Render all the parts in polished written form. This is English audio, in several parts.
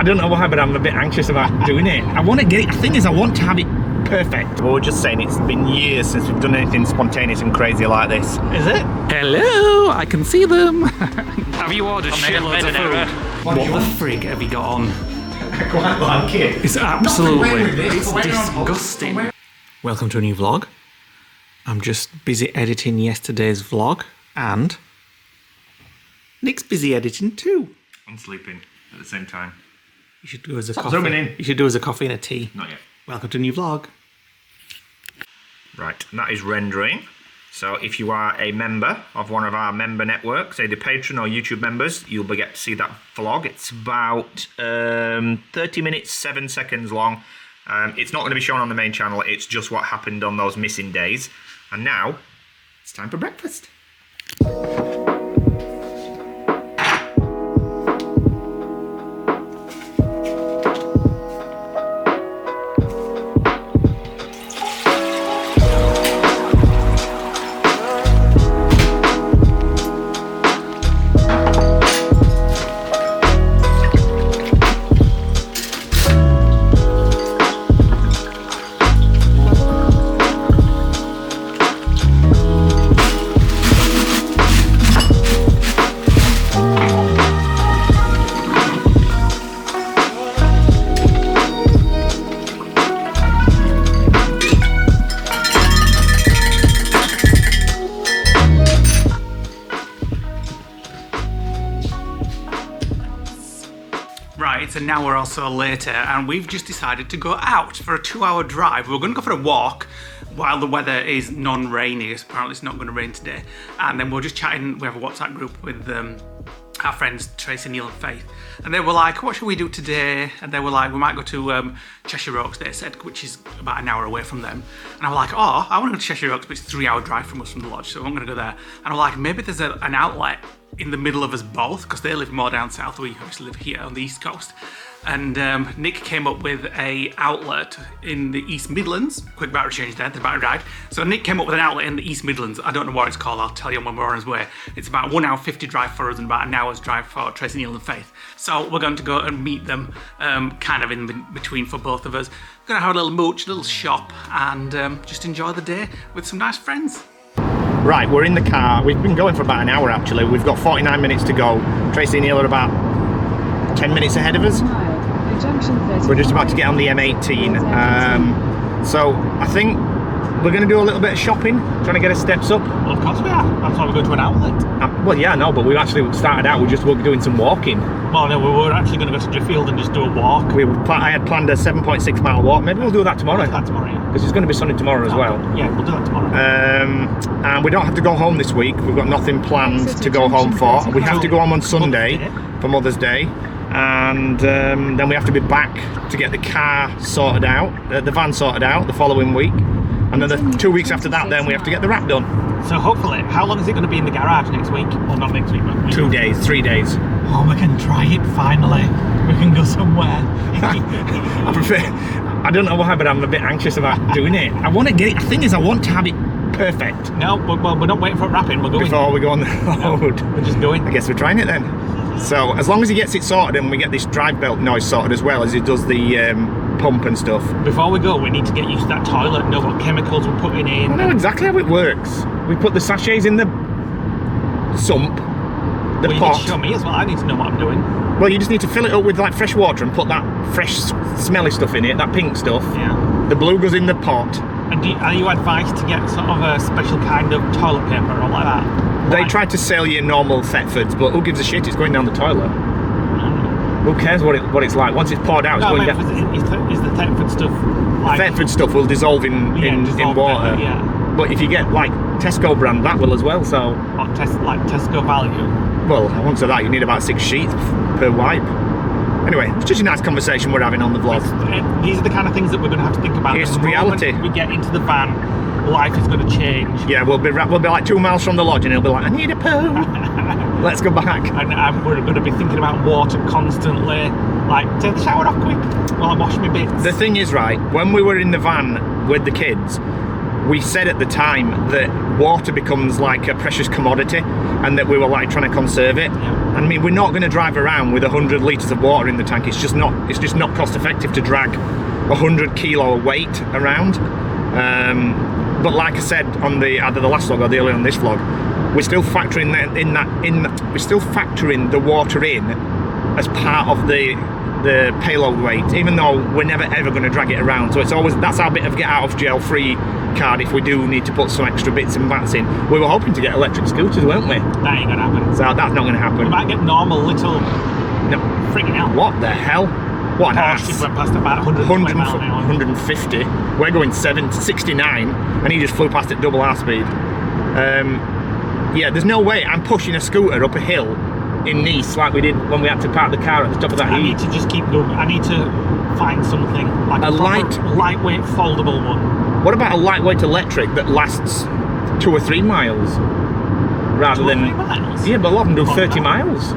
I don't know why, but I'm a bit anxious about doing it. I want to get it. The thing is, I want to have it perfect. We were just saying it's been years since we've done anything spontaneous and crazy like this. Is it? Hello, I can see them. Have you ordered shitloads of food? What the frig have you got on? I quite like it. It's absolutely, it's disgusting. Welcome to a new vlog. I'm just busy editing yesterday's vlog, and Nick's busy editing too. I'm sleeping at the same time. You should do as a Stop coffee. zooming in. You should do as a coffee and a tea. Not yet. Welcome to a new vlog. Right, and that is rendering. So if you are a member of one of our member networks, say the Patreon or YouTube members, you'll get to see that vlog. It's about 30 minutes, 7 seconds long. It's not going to be shown on the main channel. It's just what happened on those missing days. And now, it's time for breakfast. Right, it's an hour or so later, and we've just decided to go out for a 2-hour drive. We're going to go for a walk while the weather is non-rainy. Apparently it's not going to rain today. And then we're just chatting. We have a WhatsApp group with our friends Tracy, Neil and Faith. And they were like, what should we do today? And they were like, we might go to Cheshire Oaks, they said, which is about an hour away from them. And I was like, oh, I want to go to Cheshire Oaks, but it's a 3-hour drive from us from the lodge, so I'm going to go there. And I'm like, maybe there's an outlet in the middle of us both, because they live more down south, we obviously live here on the east coast. And Nick came up with a outlet in the East Midlands. Quick battery change there, the battery died. So Nick came up with an outlet in the East Midlands. I don't know what it's called, I'll tell you when we're on his way. It's about 1 hour 50 drive for us and about an hour's drive for Tracy, Neil and Faith. So we're going to go and meet them kind of in between for both of us. We're going to have a little mooch, a little shop, and just enjoy the day with some nice friends. Right, we're in the car. We've been going for about an hour actually. We've got 49 minutes to go. Tracy and Neil are about 10 minutes ahead of us. We're just about to get on the M18. So I think we're going to do a little bit of shopping, trying to get our steps up. Well, of course we are. That's why we're going to an outlet. Well, yeah, no, but we actually started out, we just were doing some walking. Well, no, we were actually going to go to afield and just do a walk. I had planned a 7.6 mile walk. Maybe we'll do that tomorrow. We'll do that tomorrow, yeah. Because it's going to be sunny tomorrow as well. Yeah, we'll do that tomorrow. And we don't have to go home this week. We've got nothing planned to go home for. We have to go home on Sunday for Mother's Day. And then we have to be back to get the car sorted out, the van sorted out the following week. And then the 2 weeks after that, then we have to get the wrap done. So hopefully, how long is it going to be in the garage next week? Well, not next week, but 2 days, 3 days. Oh, we can try it finally. We can go somewhere. I don't know why, but I'm a bit anxious about doing it. I want to get it. The thing is, I want to have it perfect. No, well, we're not waiting for it wrapping. We're going. Before we go on the road. We're just going. I guess we're trying it then. So as long as he gets it sorted and we get this drive belt noise sorted as well as he does the pump and stuff. Before we go, we need to get used to that toilet, know what chemicals we're putting in. I know exactly how it works. We put the sachets in the sump, the pot. You need to show me as well, I need to know what I'm doing. Well, you just need to fill it up with like fresh water and put that fresh smelly stuff in it, that pink stuff. Yeah. The blue goes in the pot. And are you advised to get sort of a special kind of toilet paper or like that? They try to sell you normal Thetfords, but who gives a shit? It's going down the toilet. Who cares what it's like? Once it's poured out, it's going down. Is the Thetford stuff like... Thetford stuff will dissolve in water. Yeah. But if you get like Tesco brand, that will as well, so... Or like Tesco value? Well, once of that, you need about 6 sheets per wipe. Anyway, it's just a nice conversation we're having on the vlog. These are the kind of things that we're going to have to think about. It's reality. We get into the van, life is going to change. Yeah, we'll be like 2 miles from the lodge and he'll be like, I need a poo. Let's go back. And we're going to be thinking about water constantly. Like, take the shower off quick while I wash my bits. The thing is, right, when we were in the van with the kids, we said at the time that water becomes like a precious commodity and that we were like trying to conserve it. Yeah. I mean, we're not going to drive around with 100 litres of water in the tank. It's just not cost effective to drag 100 kilo of weight around. But like I said on either the last vlog or the earlier on this vlog, we're still factoring we're still factoring the water in as part of the payload weight, even though we're never ever going to drag it around. So it's always, that's our bit of get out of jail free card if we do need to put some extra bits and bats in. We were hoping to get electric scooters, weren't we? That ain't gonna happen. So that's not going to happen. We might get normal little. No. Freaking hell. What the hell? What an Porsche ass. went past about 120 miles an hour. 150. We're going 69, and he just flew past at double our speed. Yeah, there's no way I'm pushing a scooter up a hill in Nice like we did when we had to park the car at the top of that I heat. need to just keep going. I need to find something like a lightweight foldable one. What about a lightweight electric that lasts 2 or 3 miles? Rather 2 or than 3 miles? Yeah, but a lot of them do 30 miles.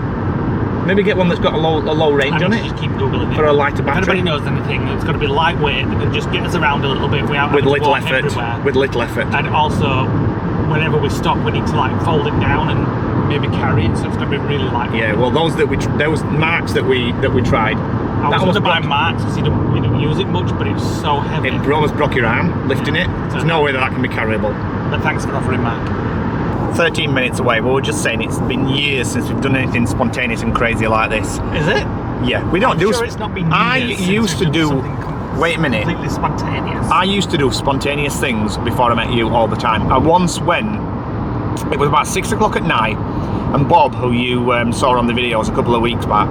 Maybe get one that's got a low range on it. Just keep googling it for a lighter battery. If anybody knows anything, it's got to be lightweight that can just get us around a little bit without with little having to walk effort. everywhere. With little effort. And also, whenever we stop, we need to like fold it down and maybe carry it, so it's going to be really lightweight. Yeah, well, those marks that we tried. I was going to buy marks because you don't use it much, but it's so heavy. It almost broke your arm lifting it. There's no way that can be carryable. But thanks for offering, Mark. 13 minutes away. We were just saying it's been years since we've done anything spontaneous and crazy like this. Is it? Yeah, we don't do. Sure, it's not been years. I used to do. Wait a minute. Completely spontaneous. I used to do spontaneous things before I met you all the time. I once went. It was about 6 o'clock at night, and Bob, who you saw on the videos a couple of weeks back,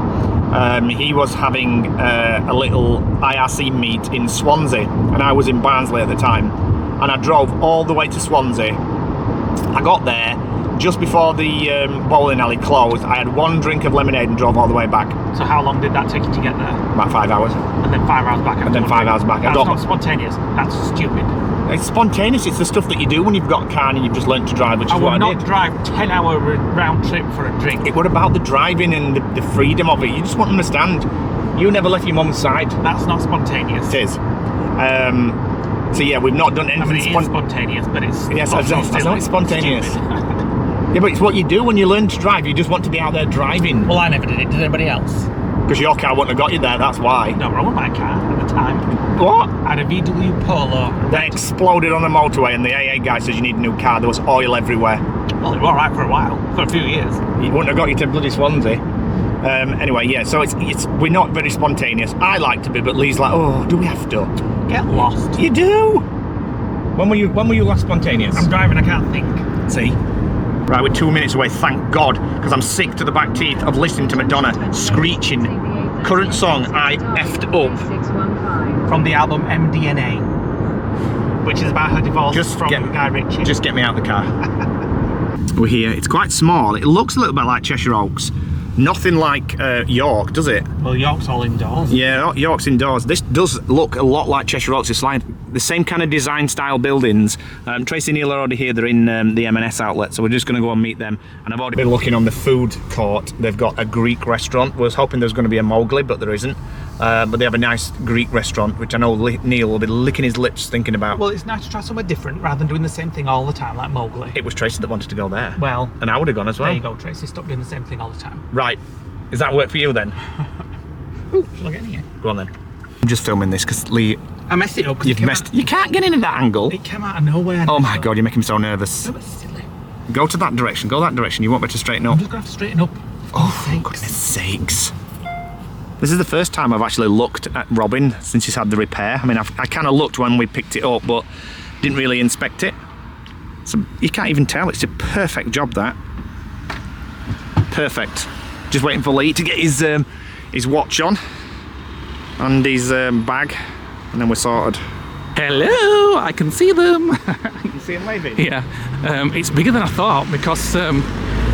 he was having a little IRC meet in Swansea, and I was in Barnsley at the time, and I drove all the way to Swansea. I got there just before the bowling alley closed. I had 1 drink of lemonade and drove all the way back. So how long did that take you to get there? About 5 hours. And then 5 hours back. And then 5 hours back. That's not spontaneous. That's stupid. It's spontaneous. It's the stuff that you do when you've got a car and you've just learnt to drive, which is what I did. I would not drive 10-hour round trip for a drink. It was about the driving and the freedom of it. You just won't understand. You never left your mum's side. That's not spontaneous. It is. So yeah, we've not done anything. I mean, it is spontaneous, but it's yes, I know it's spontaneous. Yeah, but it's what you do when you learn to drive. You just want to be out there driving. Well, I never did it. Did anybody else? Because your car wouldn't have got you there. That's why. No, wrong with my car at the time. What? I had a VW Polo. They exploded on the motorway, and the AA guy says you need a new car. There was oil everywhere. Well, it was all right for a while, for a few years. He wouldn't have got you to bloody Swansea. Anyway, yeah. So it's we're not very spontaneous. I like to be, but Lee's like, oh, do we have to? Get lost. You do. When were you last spontaneous? I'm driving. I can't think. See. Right, we're 2 minutes away, thank God, because I'm sick to the back teeth of listening to Madonna screeching. Current song, I effed up. From the album MDNA, which is about her divorce from Guy Ritchie. Just get me out of the car. We're here. It's quite small. It looks a little bit like Cheshire Oaks. Nothing like York, does it? Well, York's all indoors. Yeah, York's indoors. This does look a lot like Cheshire Oaks. It's like the same kind of design style buildings. Tracy and Neil are already here. They're in the M&S outlet, so we're just going to go and meet them. And I've already been looking on the food court. They've got a Greek restaurant. I was hoping there was going to be a Mowgli, but there isn't. But they have a nice Greek restaurant, which I know Neil will be licking his lips thinking about. Well, it's nice to try somewhere different rather than doing the same thing all the time like Mowgli. It was Tracy that wanted to go there. Well, and I would have gone as well. There you go, Tracy. Stop doing the same thing all the time. Right. Does that work for you then? Ooh, shall I get in here? Go on then. I'm just filming this because Lee... I messed it up. You can't get in at that angle. It came out of nowhere. Oh my God, you're making me so nervous. No, it's silly. Go to that direction. Go that direction. You won't be able to straighten up. I'm just going to have to straighten up. Oh, for goodness sakes. This is the first time I've actually looked at Robin since she's had the repair. I mean, I kind of looked when we picked it up, but didn't really inspect it. So you can't even tell. It's a perfect job, that. Perfect. Just waiting for Lee to get his watch on and his bag, and then we're sorted. Hello, I can see them. You can see him waving? Yeah, it's bigger than I thought because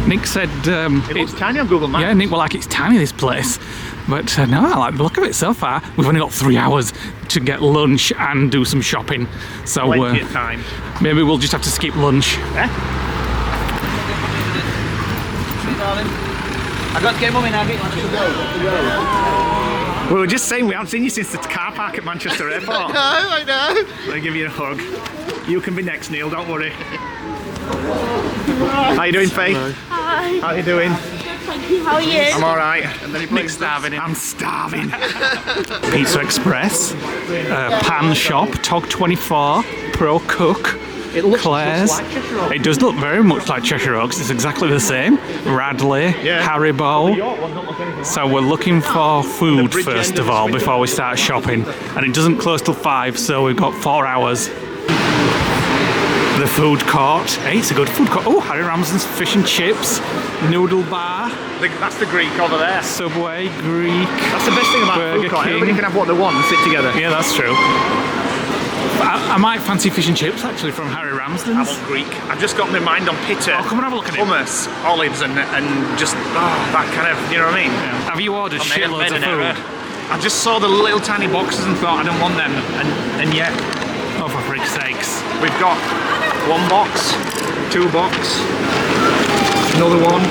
Nick said it looks tiny on Google Maps. Yeah, Nick was like, it's tiny, this place. But no, I like the look of it so far. We've only got 3 hours to get lunch and do some shopping. So plenty of time. Maybe we'll just have to skip lunch. I got to get mummy now. We were just saying we haven't seen you since the car park at Manchester Airport. I know. Let me give you a hug. You can be next, Neil, don't worry. How you doing, Faith? Hi. How you doing? Thank you. How are you? I'm alright. Nick's starving. I'm starving. Pizza Express, Pan Shop, Tog 24, Pro Cook, It looks Claire's. just like Cheshire Oaks. It does look very much like Cheshire Oaks. It's exactly the same. Radley, Haribo. So we're looking for food first of all before we start shopping. And it doesn't close till 5, so we've got 4 hours. The food court. Hey, it's a good food court. Oh, Harry Ramsden's fish and chips, noodle bar. That's the Greek over there. Subway, Greek. That's the best thing about Burger food court. King. Everybody can have what they want and sit together. Yeah, that's true. I might fancy fish and chips actually from Harry I Ramsden's. want Greek. I've just got my mind on pita. Oh, come and have a look at it. Hummus, olives, and just that kind of, you know what I mean? Yeah. Have you ordered shitloads of food? I just saw the little tiny boxes and thought I don't want them, and yet Oh, for freak's sakes. we've got 1 box, 2 box, another one.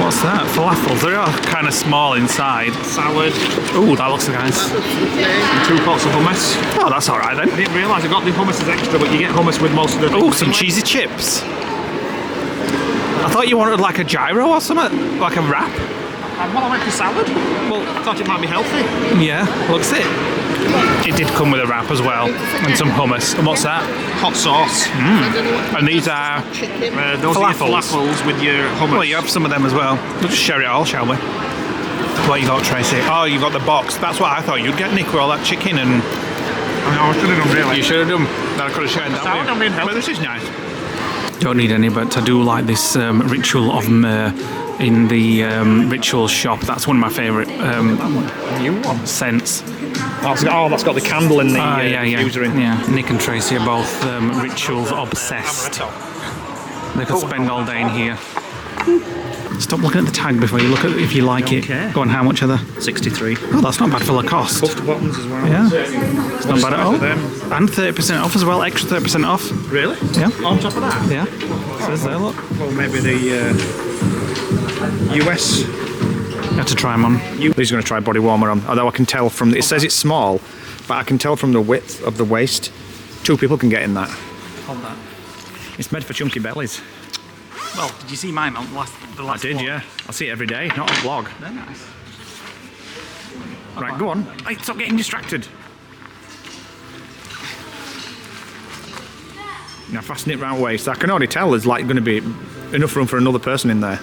What's that? Falafels. They are kind of small inside. Salad, Ooh, that looks nice. and 2 pots of hummus. Oh, that's all right then. I didn't realise I got the hummus as extra, but you get hummus with most of the. Oh, some cheesy chips. I thought you wanted like a gyro or something, like a wrap. Well, I went for salad. Well, I thought it might be healthy. yeah, looks it. It did come with a wrap as well, and some hummus. And what's that? Hot sauce. And these are Those are your Falafels. falafels with your hummus. Well, you have some of them as well. We'll just share it all, shall we? What you got, Tracy? Oh, you got the box. That's what I thought you'd get, Nick, with all that chicken and... I should have done really. You should have done. That I could have shared that Salad, I with you. mean, Well, this is nice. Don't need any, but I do like this ritual of myrrh in the ritual shop. That's one of my favourite scents. That's got the candle in the diffuser in. Yeah, Nick and Tracy are both rituals obsessed. They could spend all day in here. Stop looking at the tag before you look at if you like it. care. Go on, how much are they? 63. Oh, that's not bad for Lacoste. Buster buttons as well. Yeah, it's not bad at all. And 30% off as well, extra 30% off. Really? Yeah, On top of that? yeah. Says there, look. Well, maybe the US. You have to try them on. He's going to try body warmer on. Although I can tell from it says it's small, but I can tell from the width of the waist. 2 people can get in that. Hold that. It's made for chunky bellies. Well, did you see mine on the last I did, one? yeah. I see it every day, not on vlog. They're nice. Right, go on. Hey, stop getting distracted. Now fasten it round waist. I can already tell there's like going to be enough room for another person in there.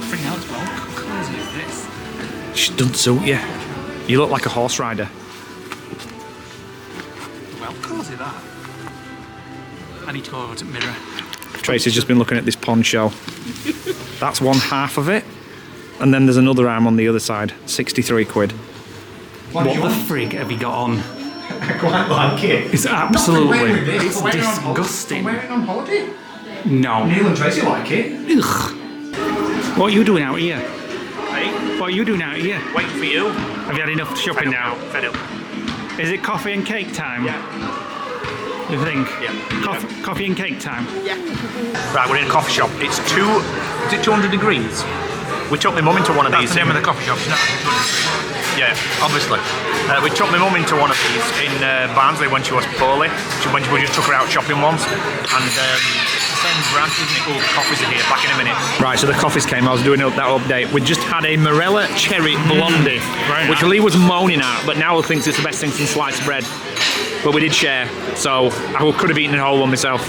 Bring out as well. How crazy is this? She doesn't suit you. You look like a horse rider. Well, cosy that. I need to go over to Mirror. Tracy's just been looking at this pond show. That's one half of it. And then there's another arm on the other side. 63 quid. What the frig have you got on? I quite like it. It's absolutely... It's disgusting. Wearing on holiday? No. Neil and Tracy like it. Ugh. What are you doing out here? Hey, What are you doing out here? waiting for you. Have you had enough shopping now? Fed up. Is it coffee and cake time? Yeah. You think? Yeah. Coffee and cake time? Right, we're in a coffee shop. It's 200 degrees? We took my mum into one of these. That's the name of the coffee shop. It's not Yeah, obviously. We took my mum into one of these in Barnsley when she was poorly. When we just took her out shopping once. And it's the same brand, isn't it? Oh, the coffees are here. Back in a minute. Right, so the coffees came. I was doing that update. We just had a Morella Cherry Blondie, which Lee was moaning at, but now thinks it's the best thing since sliced bread. But we did share, so I could have eaten the whole one myself.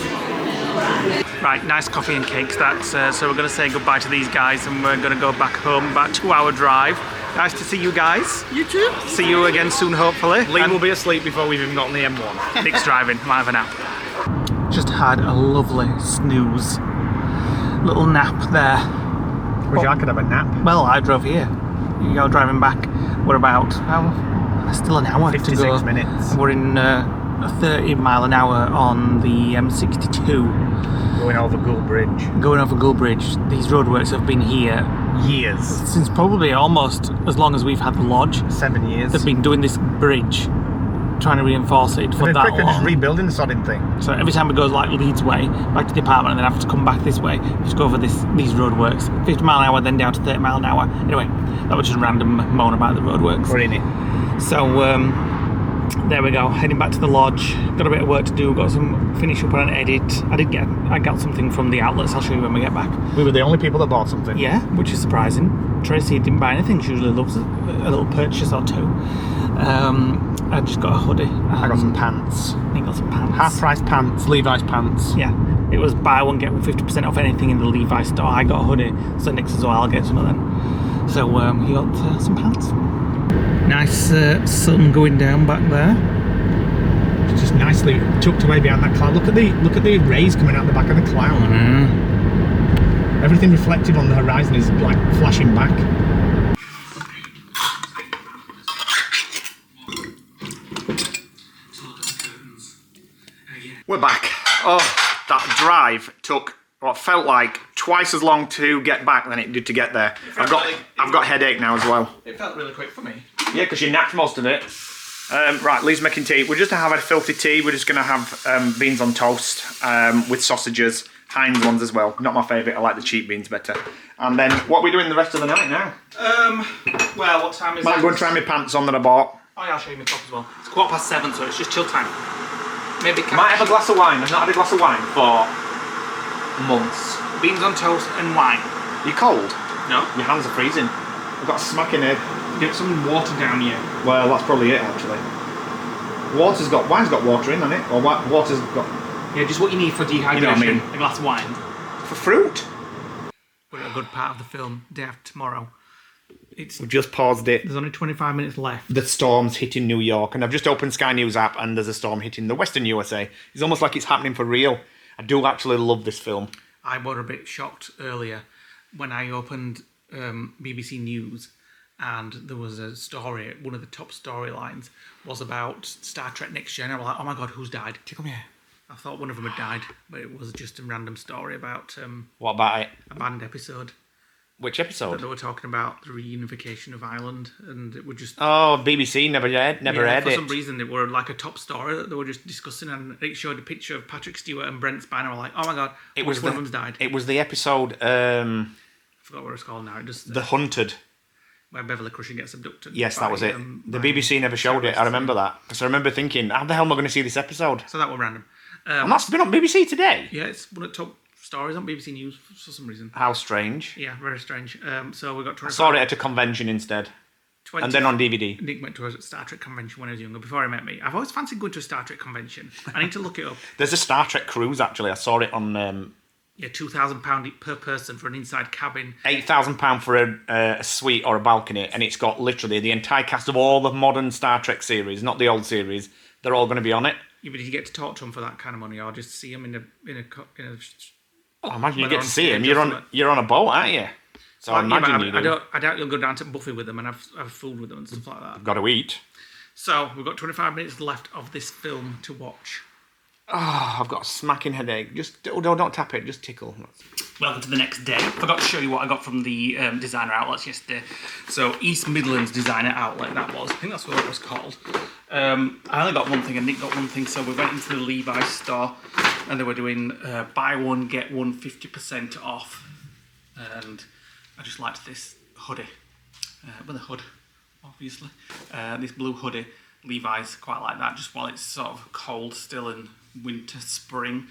Right, nice coffee and cakes. That's so we're going to say goodbye to these guys and we're going to go back home. About 2-hour drive. Nice to see you guys. You too. See you again soon, hopefully. Lee will be asleep before we've even gotten the M1. Nick's driving. Might have a nap. Just had a lovely snooze. Little nap there. Wish I could have a nap. Well, I drove here. You're driving back. We're about still an hour to 56 go. minutes. We're in 30 mile an hour on the M62. Going over Gull Bridge. Going over Gull Bridge. These roadworks have been here Years. since probably almost as long as we've had the lodge. 7 years. They've been doing this bridge trying to reinforce it for that They're just long. rebuilding the sodding thing. So every time we go like Leeds way, back to the apartment, and then have to come back this way, just go over these roadworks. 50 mile an hour, then down to 30 mile an hour. Anyway, that was just random moan about the roadworks. We're in it. So there we go, heading back to the lodge. Got a bit of work to do, got some finish up on an edit. I got something from the outlets, I'll show you when we get back. We were the only people that bought something. Yeah, which is surprising. Tracy didn't buy anything, she usually loves a little purchase or two. I just got a hoodie. I got some pants. He got some pants. Half price pants, Levi's pants. Yeah, it was buy one get 50% off anything in the Levi's store. I got a hoodie, so Nick says, "Oh, I'll get some of them." So he got some pants. Nice sun going down back there. It's just nicely tucked away behind that cloud. Look at the rays coming out the back of the cloud. Everything reflected on the horizon is like flashing back. We're back. Oh, that drive took what felt like twice as long to get back than it did to get there. I've got headache now as well. It felt really quick for me. Yeah, because you napped most of it. Right, Lee's making tea. We're just going to have a filthy tea. We're just going to have beans on toast with sausages. Heinz ones as well. Not my favourite. I like the cheap beans better. And then, what are we doing the rest of the night now? Well, what time is it? Might go and try my pants on that I bought. Oh yeah, I'll show you my top as well. It's 7:15, so it's just chill time. Maybe Might have a glass of wine. I've not had a glass of wine for months. beans on toast and wine. You cold? No. Your hands are freezing. I've got a smacking head. Get some water down here. Well, that's probably it actually. Wine's got water in, hasn't it? Or water's got... Yeah, just what you need for dehydration. You know what I mean? A glass of wine. For fruit? We're at a good part of the film. Day after tomorrow. We've just paused it. There's only 25 minutes left. The storm's hitting New York, and I've just opened Sky News app, and there's a storm hitting the Western USA. It's almost like it's happening for real. I do actually love this film. I was a bit shocked earlier when I opened BBC News, and there was a story. One of the top storylines was about Star Trek Next Gen. I was like, oh my god, who's died? Come here. I thought one of them had died, but it was just a random story about What about it? a banned episode. Which That episode? they were talking about the reunification of Ireland, and it would just Oh, BBC never aired for it. some reason they were like a top story that they were just discussing, and it showed a picture of Patrick Stewart and Brent Spiner. I was like, oh my god, It one was of them's died. It was the episode I forgot what it's called now. It just The Hunted. where Beverly Crusher gets abducted. Yes, that was it. The by- BBC never showed it. I remember that. Because I remember thinking, how the hell am I going to see this episode? So that was random. And that's been on BBC today. Yeah, it's one of the top stories on BBC News for some reason. How strange. Yeah, very strange. So we got 25. I saw it at a convention instead. 20 And then on DVD. Nick went to a Star Trek convention when he was younger, before he met me. I've always fancied going to a Star Trek convention. I need to look it up. There's a Star Trek cruise, actually. I saw it on Yeah, £2,000 per person for an inside cabin. £8,000 for a suite or a balcony. And it's got literally the entire cast of all the modern Star Trek series, not the old series. They're all going to be on it. Yeah, but did you get to talk to them for that kind of money, or just see them in a Oh, I imagine you Whether get on to see him. stage or You're on a boat, aren't you? So I imagine you do. I doubt you'll go down to Buffy with them and have food with them and stuff like that. Got to eat. So we've got 25 minutes left of this film to watch. Oh, I've got a smacking headache. Just don't tap it. Just tickle. Welcome to the next day. Forgot to show you what I got from the designer outlets yesterday. So East Midlands Designer Outlet, that was. I think that's what it was called. I only got one thing and Nick got one thing, so we went into the Levi's store and they were doing buy one, get one 50% off. And I just liked this hoodie. With a hood, obviously. This blue hoodie, Levi's, quite like that, just while it's sort of cold still in winter, spring.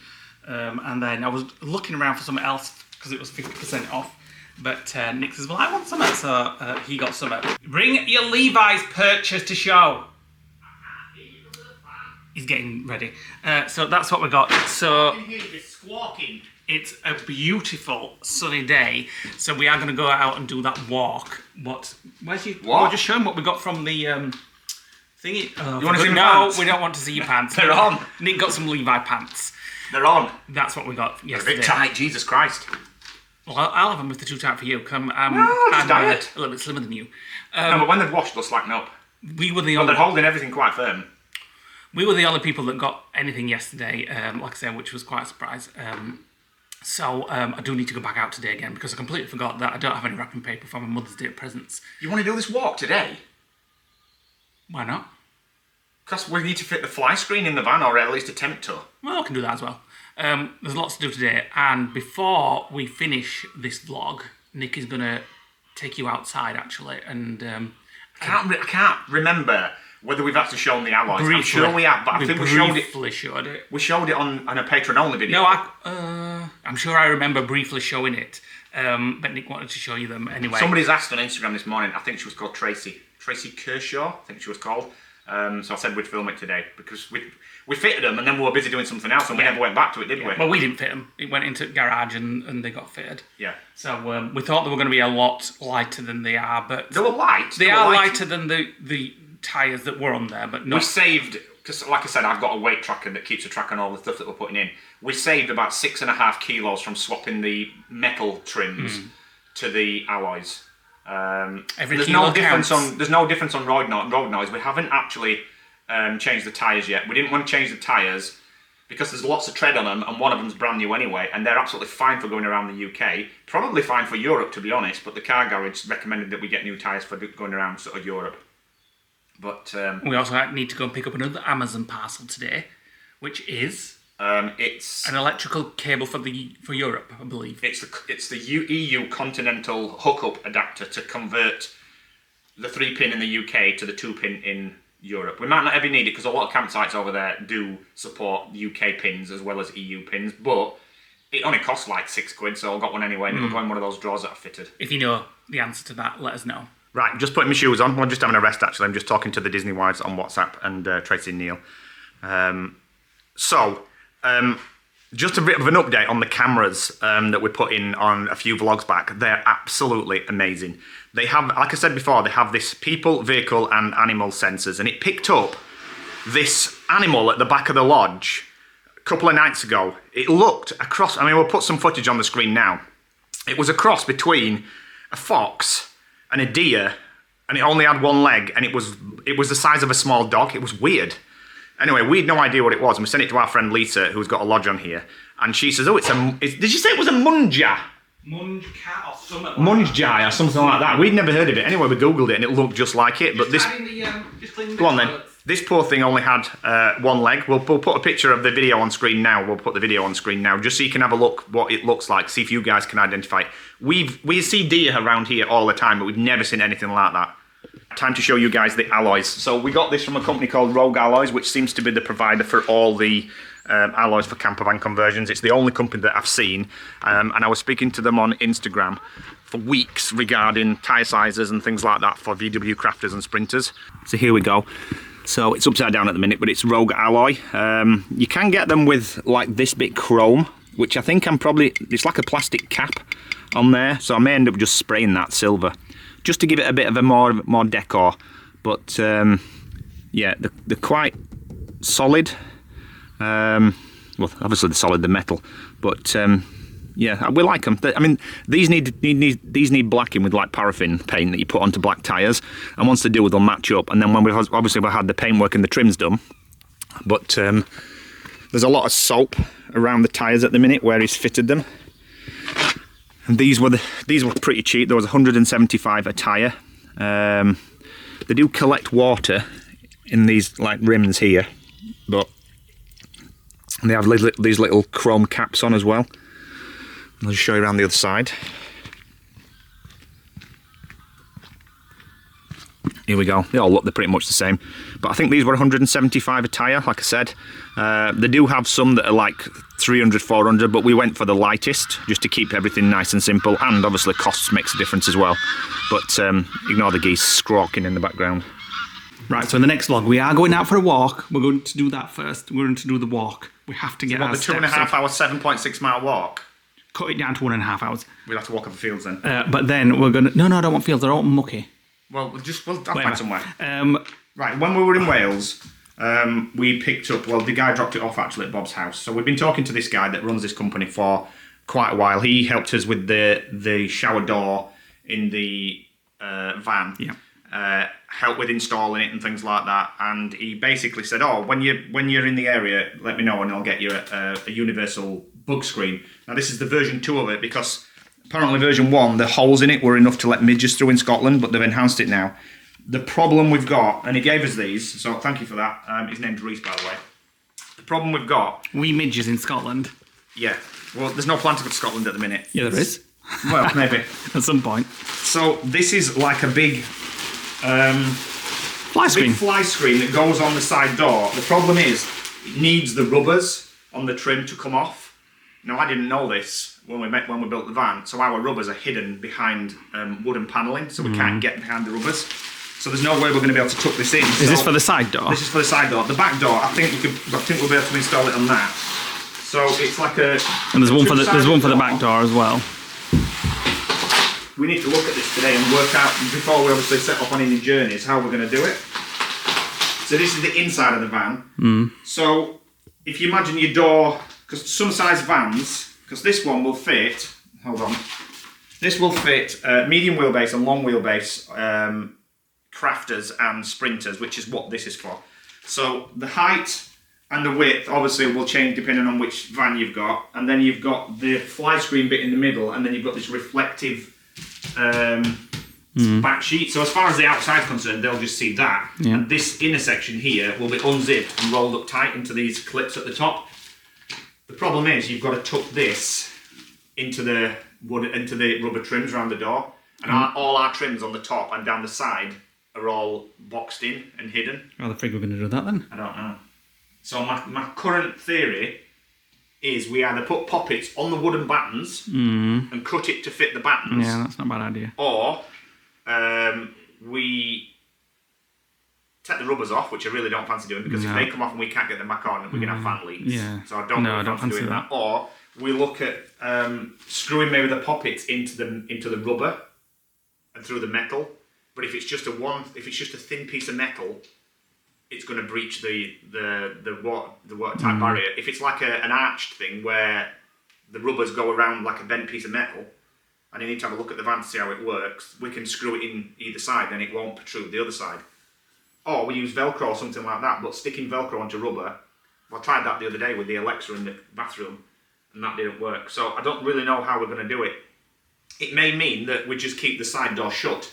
And then I was looking around for something else because it was 50% off. But Nick says, well, I want something, so he got something. Bring your Levi's purchase to show. He's getting ready. So that's what we got. So Squawking. it's a beautiful sunny day, so we are going to go out and do that walk. Where's your? What? We're just showing what we got from the thingy. You want to see my No, pants? we don't want to see your pants. They're on. Nick got some Levi pants. They're on. That's what we got A yesterday. bit tight, Jesus Christ. Well, I'll have them if they're too tight for you. I'm just diet. a little bit slimmer than you. No, but when they've washed, they'll slacken up. We were the But only. they're holding everything quite firm. We were the only people that got anything yesterday, like I said, which was quite a surprise. So I do need to go back out today again because I completely forgot that I don't have any wrapping paper for my Mother's Day presents. You want to do this walk today? Why not? Because we need to fit the fly screen in the van, or at least attempt to. Well, I can do that as well. There's lots to do today, and before we finish this vlog, Nick is going to take you outside, actually, and... I can't remember whether we've actually shown the alloys. Briefly. I'm sure we have, but I think we showed it. We showed it on a Patreon-only video. No, I'm sure I remember briefly showing it, but Nick wanted to show you them anyway. Somebody's asked on Instagram this morning, I think she was called Tracy Kershaw, I think she was called. So I said we'd film it today because we fitted them and then we were busy doing something else and we never went back to it, did we? Well, we didn't fit them. It went into the garage and they got fitted. Yeah. So we thought they were going to be a lot lighter than they are, but... They were light. They are lighter than the tyres that were on there, but not... We saved, because like I said, I've got a weight tracker that keeps a track on all the stuff that we're putting in. We saved about 6.5 kilos from swapping the metal trims to the alloys. There's no difference on road noise. We haven't actually changed the tyres yet. We didn't want to change the tyres because there's lots of tread on them, and one of them's brand new anyway, and they're absolutely fine for going around the UK. Probably fine for Europe, to be honest, but the car garage recommended that we get new tyres for going around sort of Europe. But we also need to go and pick up another Amazon parcel today, which is... it's an electrical cable for Europe, I believe. It's the EU continental hookup adapter to convert the 3-pin in the UK to the 2-pin in Europe. We might not ever need it because a lot of campsites over there do support UK pins as well as EU pins, but it only costs like £6, so I got one anyway, and it'll go in one of those drawers that are fitted. If you know the answer to that, let us know. Right, just putting my shoes on. I'm just having a rest, actually. I'm just talking to the Disney wives on WhatsApp and Tracy and Neil. Just a bit of an update on the cameras that we put in on a few vlogs back. They're absolutely amazing. They have, like I said before, they have this people, vehicle and animal sensors, and it picked up this animal at the back of the lodge a couple of nights ago. It looked across, I mean, we'll put some footage on the screen now. It was a cross between a fox and a deer, and it only had one leg, and it was the size of a small dog. It was weird. Anyway, we had no idea what it was, and we sent it to our friend Lisa, who's got a lodge on here, and she says, oh, did you say it was a munja? Munj cat or something like Munjai or something like that. We'd never heard of it. Anyway, we googled it, and it looked just like it, but this... Go on then. This poor thing only had one leg. We'll put a picture of the video on screen now. We'll put the video on screen now, just so you can have a look what it looks like, see if you guys can identify it. We see deer around here all the time, but we've never seen anything like that. Time to show you guys the alloys. So we got this from a company called Rogue Alloys, which seems to be the provider for all the alloys for camper van conversions. It's the only company that I've seen, and I was speaking to them on Instagram for weeks regarding tyre sizes and things like that for VW crafters and sprinters. So here we go. So it's upside down at the minute, but it's Rogue Alloy. You can get them with like this bit chrome, which I think it's like a plastic cap on there, so I may end up just spraying that silver, just to give it a bit of a more decor. But yeah, they're quite solid. Well, obviously they're solid, the metal, but yeah, we like them. I mean, these need blacking with like paraffin paint that you put onto black tyres, and once they do, they'll match up. And then when we've had the paintwork and the trims done, but there's a lot of soap around the tyres at the minute where he's fitted them. And these were pretty cheap. There was 175 a tyre. They do collect water in these like rims here, but they have these little chrome caps on as well. I'll just show you around the other side. Here we go. They all look, they're pretty much the same. But I think these were 175 a tyre, like I said. They do have some that are like 300, 400, but we went for the lightest, just to keep everything nice and simple, and obviously costs makes a difference as well. But ignore the geese squawking in the background. Right, so in the next vlog, we are going out for a walk. We're going to do that first. We're going to do the walk. We have to get our steps. The 2.5 hour, 7.6 mile walk? Cut it down to 1.5 hours. We'll have to walk over the fields then. But then we're going to... No, I don't want fields. They're all mucky. Well, I'll find somewhere. Right, when we were in Wales, we picked up... Well, the guy dropped it off actually at Bob's house. So we've been talking to this guy that runs this company for quite a while. He helped us with the shower door in the van. Yeah. Help with installing it and things like that. And he basically said, "Oh, when you're in the area, let me know and I'll get you a universal bug screen." Now this is the version 2 of it, because apparently version 1, the holes in it were enough to let midges through in Scotland, but they've enhanced it now. The problem we've got, and he gave us these, so thank you for that. His name's Reese, by the way. The problem we've got... Wee midges in Scotland. Yeah. Well, there's no plan to go to Scotland at the minute. Yeah, there is. Well, maybe. At some point. So this is like a big... Fly screen. Big fly screen that goes on the side door. The problem is, it needs the rubbers on the trim to come off. Now, I didn't know this when we built the van, so our rubbers are hidden behind wooden panelling, so we can't get behind the rubbers. So there's no way we're going to be able to tuck this in. Is this for the side door? This is for the side door. The back door, I think we'll be able to install it on that. So it's like a... And there's one for the back door as well. We need to look at this today and work out, before we obviously set off on any journeys, how we're going to do it. So this is the inside of the van. So if you imagine your door, because some size vans, because this one will fit, hold on, this will fit medium wheelbase and long wheelbase crafters and sprinters, which is what this is for. So the height and the width obviously will change depending on which van you've got, and then you've got the fly screen bit in the middle, and then you've got this reflective back sheet. So as far as the outside's concerned, they'll just see that. Yeah. And this inner section here will be unzipped and rolled up tight into these clips at the top. The problem is you've got to tuck this into the rubber trims around the door, and all our trims on the top and down the side are all boxed in and hidden. Rather think we're going to do that then. I don't know. So my current theory is we either put poppets on the wooden battens and cut it to fit the battens. Yeah, that's not a bad idea. Or we take the rubbers off, which I really don't fancy doing, because if they come off and we can't get them back on, we're going to have fan leaks. Yeah. So I don't fancy doing that. Or we look at screwing maybe the poppets into the rubber and through the metal. But if it's just a thin piece of metal, it's going to breach the watertight barrier. If it's like an arched thing where the rubbers go around like a bent piece of metal, and you need to have a look at the van to see how it works, we can screw it in either side, then it won't protrude the other side. Or we use Velcro or something like that, but sticking Velcro onto rubber, I tried that the other day with the Alexa in the bathroom, and that didn't work. So I don't really know how we're going to do it. It may mean that we just keep the side door shut,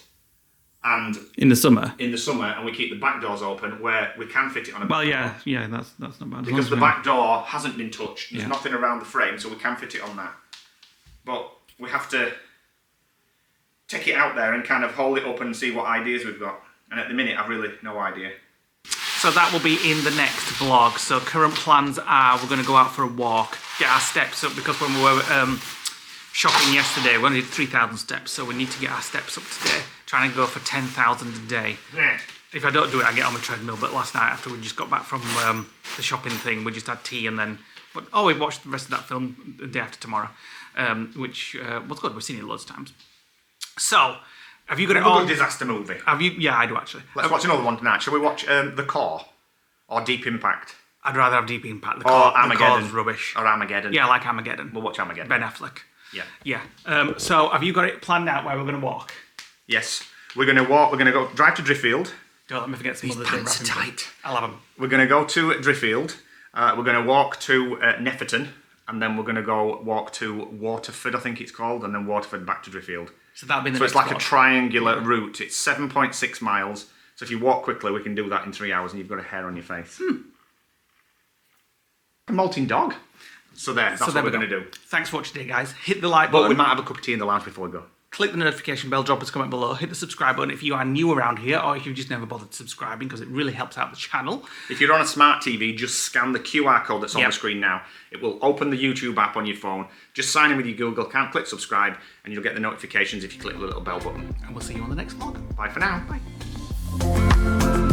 and in the summer, and we keep the back doors open where we can fit it on a back door. yeah, that's not bad. Because the back door hasn't been touched. There's nothing around the frame, so we can fit it on that. But we have to take it out there and kind of hold it up and see what ideas we've got. And at the minute, I've really no idea. So that will be in the next vlog. So current plans are we're going to go out for a walk, get our steps up, because when we were shopping yesterday, we only did 3,000 steps, so we need to get our steps up today. Trying to go for 10,000 a day. Yeah. If I don't do it, I get on the treadmill. But last night, after we just got back from the shopping thing, we just had tea and then... we watched the rest of that film the day after tomorrow, which was good. We've seen it loads of times. So, have you got it all? Good disaster movie. Have you? Yeah, I do actually. Let's watch another one tonight. Shall we watch The Core or Deep Impact? I'd rather have Deep Impact. Or Armageddon. The Core's rubbish. Or Armageddon. Yeah, I like Armageddon. We'll watch Armageddon. Ben Affleck. Yeah. Yeah. So, have you got it planned out where we're going to walk? Yes. We're going to walk. We're going to go drive to Driffield. Don't let me forget some These other pants are tight. I'll have them. We're going to go to Driffield. We're going to walk to Nefferton, and then we're going to go walk to Waterford, I think it's called, and then Waterford back to Driffield. So that'll be the So next it's like vlog. a triangular route. It's 7.6 miles. So if you walk quickly, we can do that in 3 hours, and you've got a hair on your face. A molting dog. So that's what we're going to do. Thanks for watching today, guys. Hit the like But button. we might have a cup of tea in the lounge before we go. Click the notification bell, drop us a comment below, hit the subscribe button if you are new around here, or if you've just never bothered subscribing, because it really helps out the channel. If you're on a smart TV, just scan the QR code that's on the screen now. It will open the YouTube app on your phone. Just sign in with your Google account, click subscribe, and you'll get the notifications if you click the little bell button. And we'll see you on the next vlog. Bye for now. Bye.